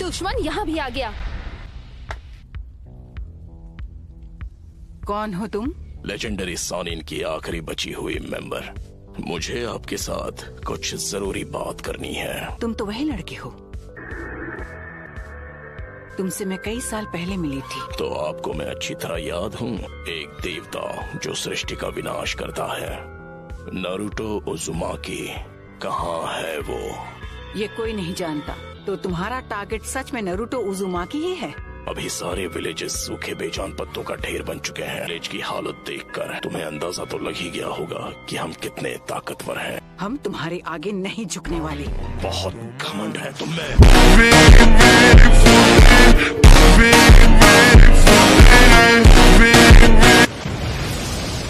दुश्मन यहाँ भी आ गया। कौन हो तुम? लेजेंडरी सॉनिन की आखिरी बची हुई मेंबर। मुझे आपके साथ कुछ जरूरी बात करनी है। तुम तो वही लड़के हो, तुमसे मैं कई साल पहले मिली थी। तो आपको मैं अच्छी तरह याद हूँ, एक देवता जो सृष्टि का विनाश करता है। नारुतो उज़ुमाकी कहाँ है वो? ये कोई नहीं जानता। तो तुम्हारा टारगेट सच में नारुतो उज़ुमाकी ही है? अभी सारे विलेजेस सूखे बेजान पत्तों का ढेर बन चुके हैं। विलेज की हालत देखकर तुम्हें अंदाजा तो लग ही गया होगा कि हम कितने ताकतवर हैं। हम तुम्हारे आगे नहीं झुकने वाले। बहुत घमंड है तुम में।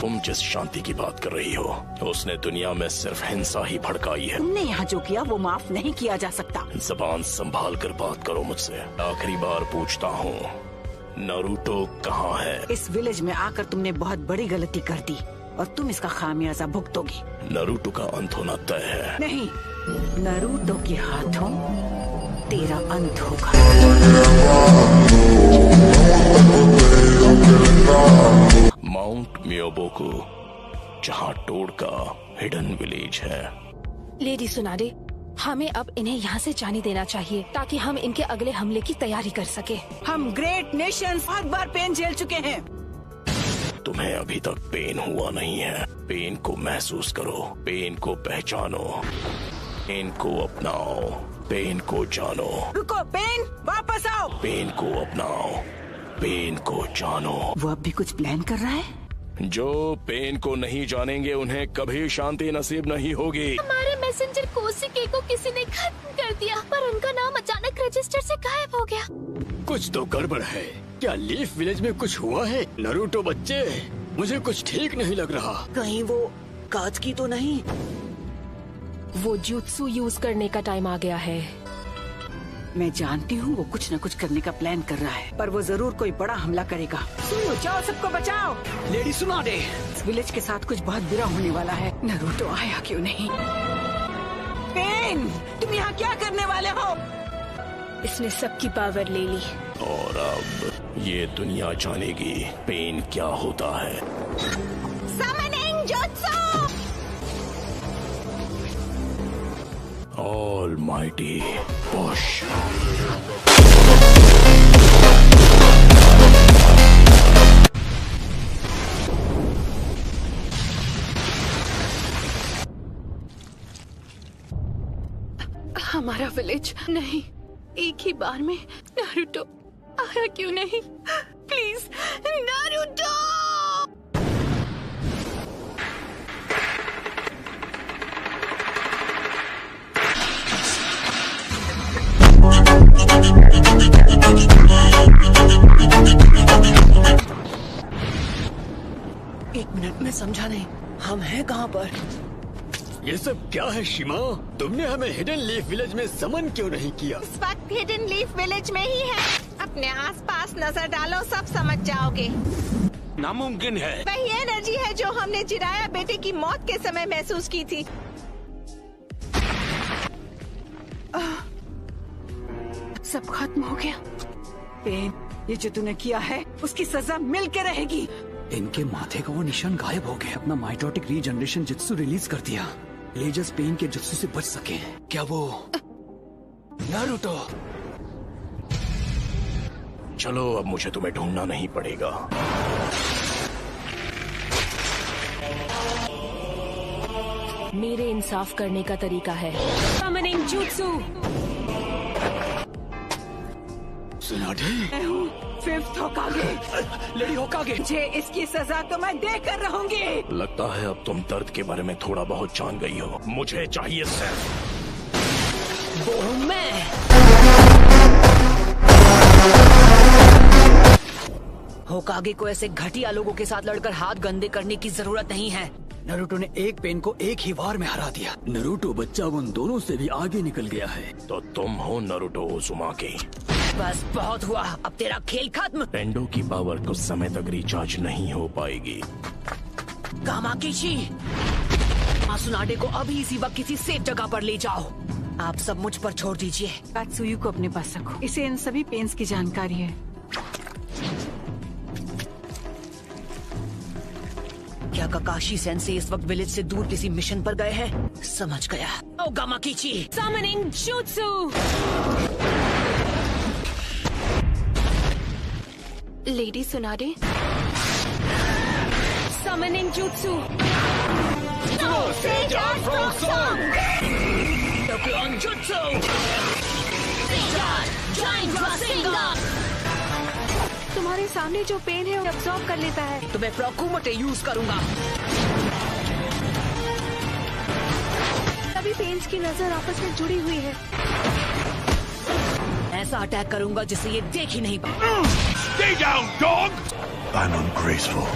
तुम जिस शांति की बात कर रही हो, उसने दुनिया में सिर्फ हिंसा ही भड़काई है। तुमने यहाँ जो किया वो माफ नहीं किया जा सकता। जबान संभाल कर बात करो मुझसे। आखिरी बार पूछता हूँ, नारुतो कहाँ है? इस विलेज में आकर तुमने बहुत बड़ी गलती कर दी और तुम इसका खामियाजा भुगतोगी। नारुतो का अंत होना तय है। नहीं, नारुतो के हाथों तेरा अंत होगा। माउंट मियोबोकू, जहाँ टोड का हिडन विलेज है। लेडी सुनाडे, हमें अब इन्हें यहाँ से जाने देना चाहिए ताकि हम इनके अगले हमले की तैयारी कर सके। हम ग्रेट नेशन बहुत बार पेन झेल चुके हैं। तुम्हें अभी तक पेन हुआ नहीं है। पेन को महसूस करो, पेन को पहचानो, पेन को अपनाओ, पेन को जानो। रुको, पेन वापस आओ। पेन को अपनाओ, पेन को जानो। वो अब भी कुछ प्लान कर रहा है। जो पेन को नहीं जानेंगे उन्हें कभी शांति नसीब नहीं होगी। हमारे मैसेंजर कोशिके को किसी ने खत्म कर दिया, पर उनका नाम अचानक रजिस्टर से गायब हो गया। कुछ तो गड़बड़ है। क्या लीफ विलेज में कुछ हुआ है? नारुतो बच्चे, मुझे कुछ ठीक नहीं लग रहा। कहीं वो काज की तो नहीं? वो जुत्सु यूज करने का टाइम आ गया है। मैं जानती हूँ वो कुछ न कुछ करने का प्लान कर रहा है, पर वो जरूर कोई बड़ा हमला करेगा। सुनो, जाओ, सबको बचाओ। लेडी सुनाडे, इस विलेज के साथ कुछ बहुत बुरा होने वाला है। नारुतो आया क्यों नहीं? पेन, तुम यहाँ क्या करने वाले हो? इसने सबकी पावर ले ली और अब ये दुनिया जानेगी पेन क्या होता है। Summoning jutsu! Almighty push. हमारा विलेज नहीं, एक ही बार में नारुतो आया क्यों नहीं? Please Naruto! एक मिनट, मैं समझा नहीं, हम हैं कहाँ पर? ये सब क्या है शिमा? तुमने हमें हिडन लीफ विलेज में समन क्यों नहीं किया? इस वक्त हिडन लीफ विलेज में ही है। अपने आसपास नजर डालो, सब समझ जाओगे। नामुमकिन है। वही एनर्जी है जो हमने जिराया बेटे की मौत के समय महसूस की थी। सब खत्म हो गया। पेन, ये जो तूने किया है उसकी सजा मिल के रहेगी। इनके माथे का वो निशान गायब हो गया। अपना माइटोटिक रीजनरेशन जित्सु रिलीज कर दिया। लेजर्स पेन के जित्सु से बच सके। क्या वो नारुतो? चलो, अब मुझे तुम्हें ढूंढना नहीं पड़ेगा। मेरे इंसाफ करने का तरीका है। Summoning jutsu! सुनाडे, मैं हूँ फिफ्थ होकागे। लेडी होकागे। मुझे इसकी सजा तो मैं देकर रहूंगी। लगता है अब तुम दर्द के बारे में थोड़ा बहुत जान गई हो। मुझे चाहिए सिर्फ वो मैं। होकागे को ऐसे घटिया लोगों के साथ लड़कर हाथ गंदे करने की जरूरत नहीं है। नारुतो ने एक पेन को एक ही वार में हरा दिया। नारुतो बच्चा उन दोनों से भी आगे निकल गया है। तो तुम हो नारुतो उज़ुमाकी। बस बहुत हुआ, अब तेरा खेल खत्म। टेंडो की पावर कुछ समय तक रिचार्ज नहीं हो पाएगी। कामाकिशी, मासुनाडे को अभी इसी वक्त किसी सेफ जगह पर ले जाओ। आप सब मुझ पर छोड़ दीजिए। कात्सुयु को अपने पास रखो, इसे इन सभी पेन्स की जानकारी है। क्या काकाशी सेंसे इस वक्त विलेज से दूर किसी मिशन पर गए हैं? समझ गया। ओगामा कीची Summoning Jutsu! लेडी सुनारे Summoning Jutsu! Dokkan Jutsu! Giant Rasengan! तुम्हारे सामने जो पेन है वो अब्सॉर्ब कर लेता है। तो मैं फ्रोकुमोटे यूज करूंगा। सभी पेन्स की नजर आपस में जुड़ी हुई है। ऐसा अटैक करूंगा जिसे ये देख ही नहीं पाए। Stay down, dog! I'm ungraceful.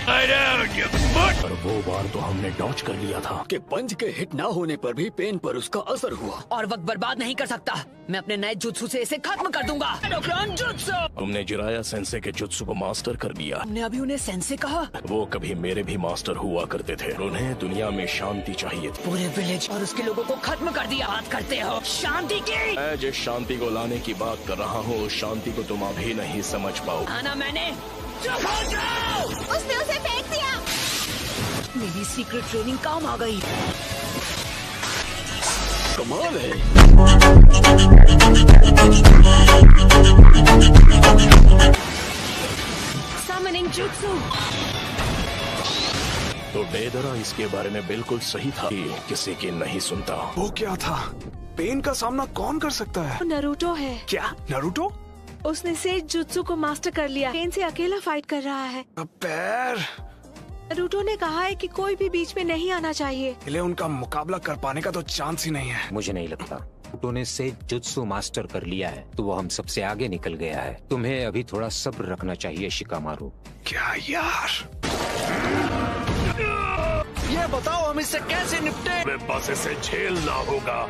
Lie down, you butt! और वो बार तो हमने डॉच कर लिया था कि पंच के हिट ना होने पर भी पेन पर उसका असर हुआ। और वक्त बर्बाद नहीं कर सकता। मैं अपने नए जुत्सु से इसे खत्म कर दूंगा। डोक्रान जुत्सु! तुमने जिराया सेंसे के जुत्सु को मास्टर कर लिया। हमने अभी उन्हें सेंसे कहा। वो कभी मेरे भी मास्टर हुआ करते थे। उन्हें दुनिया में शांति चाहिए थी। पूरे विलेज और उसके लोगों को खत्म कर दिया। बात करते हो शांति की? मैं जिस शांति को लाने की बात कर रहा हूँ उस शांति को तुम अभी नहीं समझ पाओ। आना मैंने। चुप हो जाओ! उसने उसे फेंक दिया। मेरी सीक्रेट ट्रेनिंग काम आ गई। कमाल है। Summoning Jutsu! तो डेदरा इसके बारे में बिल्कुल सही था कि किसी की नहीं सुनता। वो क्या था? पेन का सामना कौन कर सकता है? नरूटो है। क्या नरूटो? उसने सेज जुत्सु को मास्टर कर लिया। पेन से अकेला फाइट कर रहा है। पैर नरूटो ने कहा है कि कोई भी बीच में नहीं आना चाहिए। इले उनका मुकाबला कर पाने का तो चांस ही नहीं है। मुझे नहीं लगता। उन्होंने से जुत्सु मास्टर कर लिया है तो वो हम सबसे आगे निकल गया है। तुम्हें अभी थोड़ा सब्र रखना चाहिए शिकामारू। क्या यार? ये बताओ हम इससे कैसे निपटे? मैं बस इसे झेलना होगा।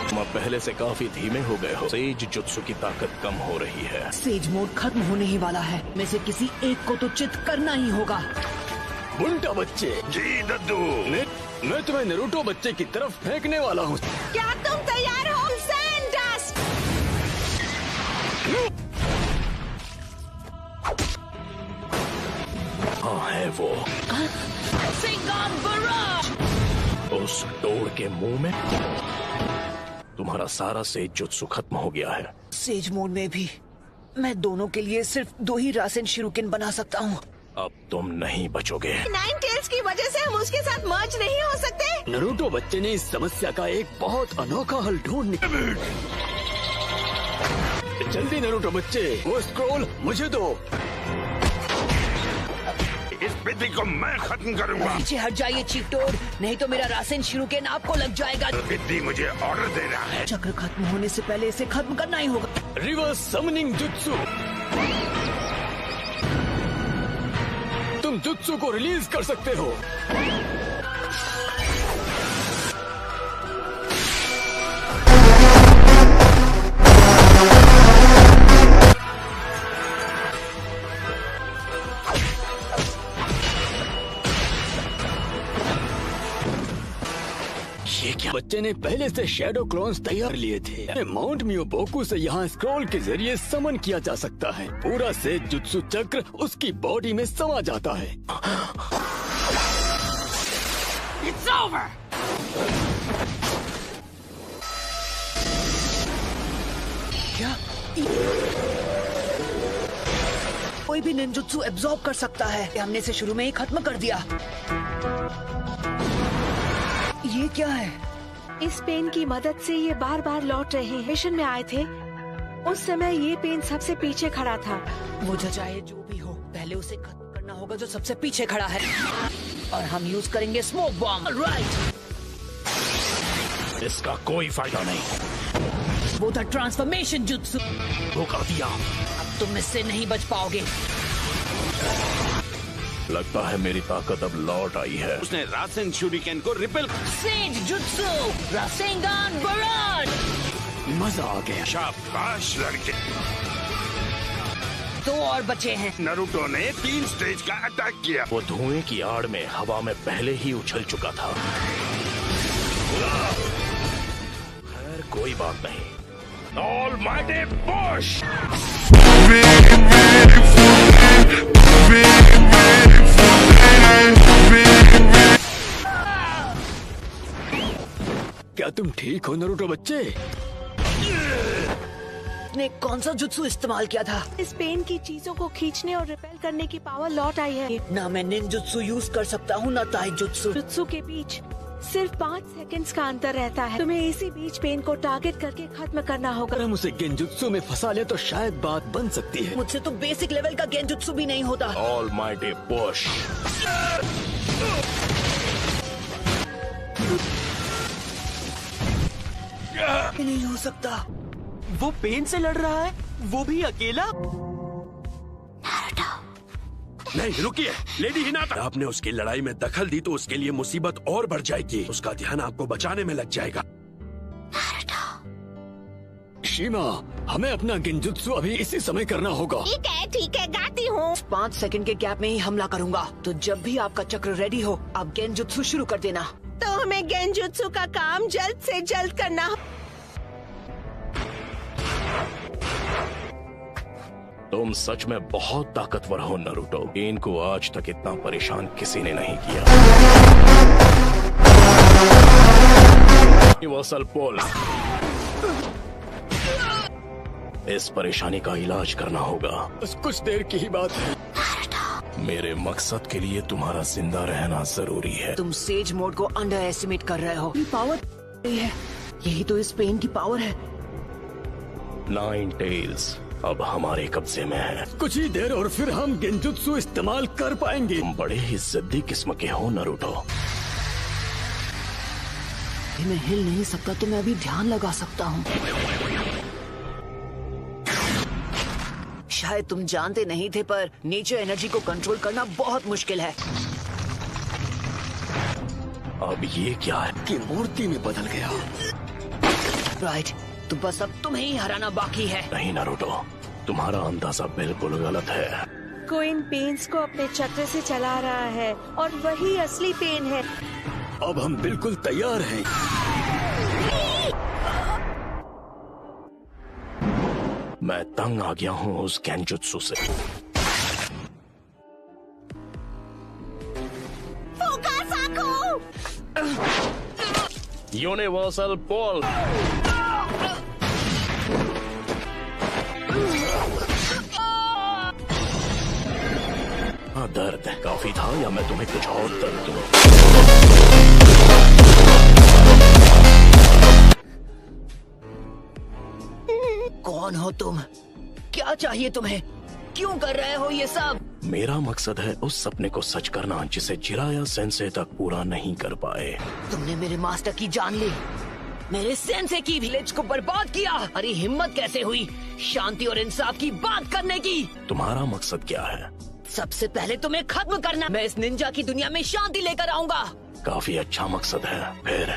तुम पहले से काफी धीमे हो गए हो। सेज जुत्सु की ताकत कम हो रही है। सेज मोड खत्म होने ही वाला है। में से किसी एक को तो चित करना ही होगा। बुंटा बच्चे, जी दद्दू। मैं तुम्हें नरूटो बच्चे की तरफ फेंकने वाला हूँ। क्या तुम तैयार हो? सैंडस्ट! हाँ है वो। उस डोर के मुंह में तुम्हारा सारा सेज जुत्सु खत्म हो गया है। सेज मोड में भी मैं दोनों के लिए सिर्फ 2 ही रासेन शिरुकिन बना सकता हूँ। अब तुम नहीं बचोगे। नाइन टेल्स की वजह से हम उसके साथ मर्ज नहीं हो सकते। नरूटो बच्चे ने इस समस्या का एक बहुत अनोखा हल ढूंढ निकाला। जल्दी नरूटो बच्चे, वो स्क्रॉल मुझे दो। इस विधि को मैं खत्म करूंगा। पीछे हट जाइए चीटोड, नहीं तो मेरा रासेन शिरुकिन आपको लग जाएगा। विधि मुझे ऑर्डर दे रहा है। चक्र खत्म होने से पहले इसे खत्म करना ही होगा। Reverse summoning jutsu. तुम जुत्सु को रिलीज कर सकते हो। ये क्या? बच्चे ने पहले से शैडो क्लोन्स तैयार लिए थे। माउंट मियोबोकू से यहाँ स्क्रॉल के जरिए समन किया जा सकता है। पूरा से जुत्सु चक्र उसकी बॉडी में समा जाता है। It's over! क्या? कोई भी निंजुत्सु एब्जॉर्ब कर सकता है। हमने इसे शुरू में ही खत्म कर दिया। ये क्या है? इस पेन की मदद से ये बार बार लौट रहे हैं। मिशन में आए थे उस समय ये पेन सबसे पीछे खड़ा था। वो चाहे जो भी हो, पहले उसे खत्म करना होगा जो सबसे पीछे खड़ा है। और हम यूज करेंगे स्मोक बॉम्ब। राइट। इसका कोई फायदा नहीं। वो था ट्रांसफॉर्मेशन जुत्सु। धोखा दिया। अब तुम इससे नहीं बच पाओगे। लगता है मेरी ताकत अब लौट आई है। उसने रासेन शूरिकेन को रिपेल। सेज जुत्सु रासेंगान बराड। मजा आ गया। शाबाश लड़के। 2 और बचे हैं। नारुतो ने 3 स्टेज का अटैक किया। वो धुएं की आड़ में हवा में पहले ही उछल चुका था। खैर कोई बात नहीं। Almighty push. क्या तुम ठीक हो नारुतो बच्चे? ने कौन सा जुत्सु इस्तेमाल किया था? इस पेन की चीजों को खींचने और रिपेल करने की पावर लौट आई है। ना मैं निंजुत्सु यूज कर सकता हूँ ना ताइजुत्सु। जुत्सु के बीच सिर्फ 5 सेकंड्स का अंतर रहता है। तुम्हें इसी बीच पेन को टारगेट करके खत्म करना होगा। अगर हम उसे गेंजुत्सु में फंसा ले तो शायद बात बन सकती है। मुझसे तो बेसिक लेवल का गेंजुत्सु भी नहीं होता। Almighty push. नहीं हो सकता। वो पेन से लड़ रहा है, वो भी अकेला। नहीं रुकिए, लेडी हिनाटा। आपने उसकी लड़ाई में दखल दी तो उसके लिए मुसीबत और बढ़ जाएगी। उसका ध्यान आपको बचाने में लग जाएगा। शीमा, हमें अपना गेंजुत्सु अभी इसी समय करना होगा। ठीक है गाती हूँ। 5 सेकंड के गैप में ही हमला करूंगा। तो जब भी आपका चक्र रेडी हो, आप गेंजुत्सु शुरू कर देना। तो हमें गेंजुत्सु का काम जल्द से जल्द करना। तुम सच में बहुत ताकतवर हो नारुतो। पेन को आज तक इतना परेशान किसी ने नहीं किया। यूनिवर्सल पुल। इस परेशानी का इलाज करना होगा। बस कुछ देर की ही बात है। मेरे मकसद के लिए तुम्हारा जिंदा रहना जरूरी है। तुम सेज मोड को अंडर एस्टिमेट कर रहे हो। ये पावर है, यही तो इस पेन की पावर है। 9 टेल्स अब हमारे कब्जे में है। कुछ ही देर और फिर हम गेंजुत्सु इस्तेमाल कर पाएंगे। तुम बड़े ही जिद्दी किस्म के हो नारुतो। मैं हिल नहीं सकता तो मैं अभी ध्यान लगा सकता हूँ। शायद तुम जानते नहीं थे पर नेचर एनर्जी को कंट्रोल करना बहुत मुश्किल है। अब ये क्या है? कि मूर्ति में बदल गया। राइट, तो बस अब तुम्हें ही हराना बाकी है। नहीं नारुतो, तुम्हारा अंदाजा बिल्कुल गलत है। कोई इन पेन्स को अपने चक्र से चला रहा है और वही असली पेन है। अब हम बिल्कुल तैयार हैं। मैं तंग आ गया हूँ उस गेंजुत्सु से। यूनिवर्सल पुल। दर्द काफी था या मैं तुम्हें कुछ और दर्द दूं? कौन हो तुम? क्या चाहिए तुम्हें? क्यों कर रहे हो ये सब? मेरा मकसद है उस सपने को सच करना जिसे जिराया सेंसे तक पूरा नहीं कर पाए। तुमने मेरे मास्टर की जान ली, मेरे सेंसे की विलेज को बर्बाद किया। अरे हिम्मत कैसे हुई शांति और इंसाफ की बात करने की? तुम्हारा मकसद क्या है? सबसे पहले तुम्हें खत्म करना। मैं इस निंजा की दुनिया में शांति लेकर आऊंगा। काफी अच्छा मकसद है। फिर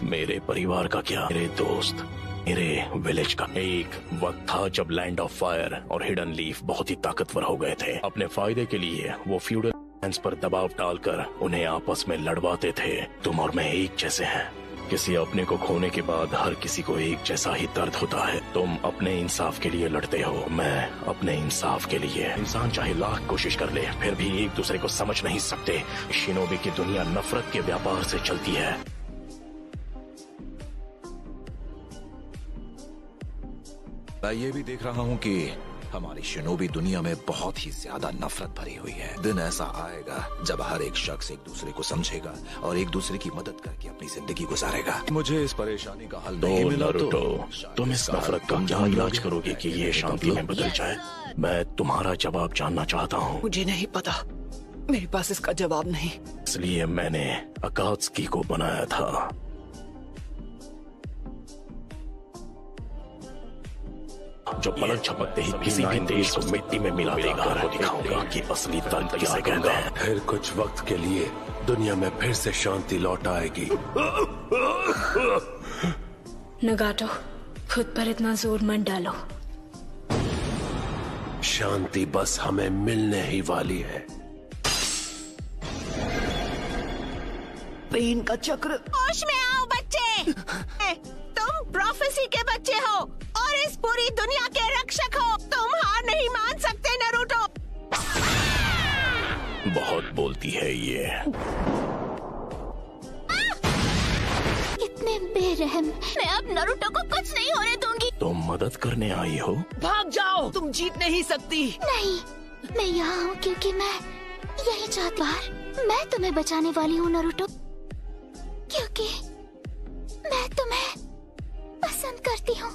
मेरे परिवार का क्या? मेरे दोस्त, मेरे विलेज का? एक वक्त था जब लैंड ऑफ फायर और हिडन लीफ बहुत ही ताकतवर हो गए थे। अपने फायदे के लिए वो फ्यूडल लैंड्स पर दबाव डालकर उन्हें आपस में लड़वाते थे। तुम और मैं एक जैसे हैं। किसी अपने को खोने के बाद हर किसी को एक जैसा ही दर्द होता है। तुम अपने इंसाफ के लिए लड़ते हो, मैं अपने इंसाफ के लिए। इंसान चाहे लाख कोशिश कर ले फिर भी एक दूसरे को समझ नहीं सकते। शिनोबी की दुनिया नफरत के व्यापार से चलती है। मैं ये भी देख रहा हूँ कि हमारी शिनोबी दुनिया में बहुत ही ज्यादा नफरत भरी हुई है। दिन ऐसा आएगा जब हर एक शख्स एक दूसरे को समझेगा और एक दूसरे की मदद करके अपनी जिंदगी गुजारेगा। मुझे इस परेशानी का हल नहीं मिला तो तुम इस नफरत का क्या इलाज करोगे कि ये शांति में बदल जाए? मैं तुम्हारा जवाब जानना चाहता हूँ। मुझे नहीं पता, मेरे पास इसका जवाब नहीं। इसलिए मैंने अकात्सुकी को बनाया था। जो पलक झपकते ही किसी भी देश को मिट्टी में मिला देगा। दिखाऊंगा कि असली दर्द किसे कहते हैं। फिर कुछ वक्त के लिए दुनिया में फिर से शांति लौट आएगी। नगाटो, खुद पर इतना जोर मत डालो। शांति बस हमें मिलने ही वाली है। पेन का चक्र। होश में आओ बच्चे। तुम प्रोफेसी के बच्चे हो और इस पूरी दुनिया के रक्षक हो। तुम हार नहीं मान सकते नारुतो। बहुत बोलती है ये। कितने बेरहम। मैं अब नारुतो को कुछ नहीं होने दूंगी। तुम मदद करने आई हो? भाग जाओ, तुम जीत नहीं सकती। नहीं, मैं यहाँ हूँ क्योंकि मैं यही चाहती हूँ। मैं तुम्हें बचाने वाली हूँ नारुतो, क्योंकि मैं तुम्हें पसंद करती हूँ।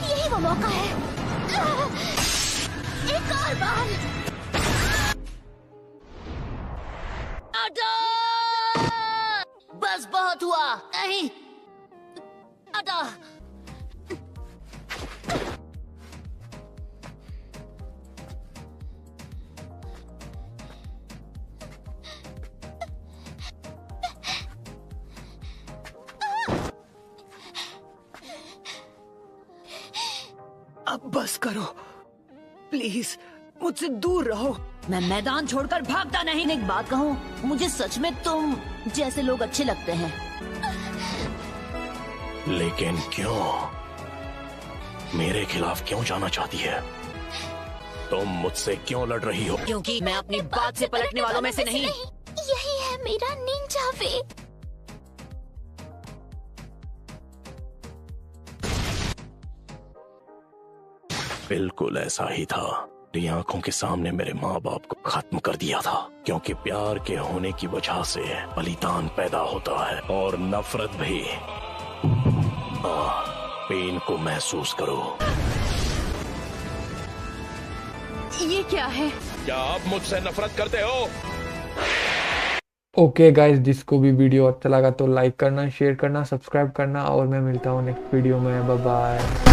यही वो मौका है। एक और बार। बस बहुत हुआ। नहीं अदा। अब बस करो प्लीज, मुझसे दूर रहो। मैं मैदान छोड़कर भागता नहीं। एक बात कहूँ, मुझे सच में तुम जैसे लोग अच्छे लगते हैं। लेकिन क्यों? मेरे खिलाफ क्यों जाना चाहती है? तुम मुझसे क्यों लड़ रही हो? क्योंकि मैं अपनी बात से पलटने वालों में से नहीं। यही है मेरा निंजा वे। बिल्कुल ऐसा ही था। मेरी आंखों के सामने मेरे माँ बाप को खत्म कर दिया था, क्योंकि प्यार के होने की वजह से बलिदान पैदा होता है और नफरत भी। पेन को महसूस करो। ये क्या है? क्या आप मुझसे नफरत करते हो? ओके गाइस, जिसको भी वीडियो अच्छा लगा तो लाइक करना, शेयर करना, सब्सक्राइब करना और मैं मिलता हूँ नेक्स्ट वीडियो में। Bye bye.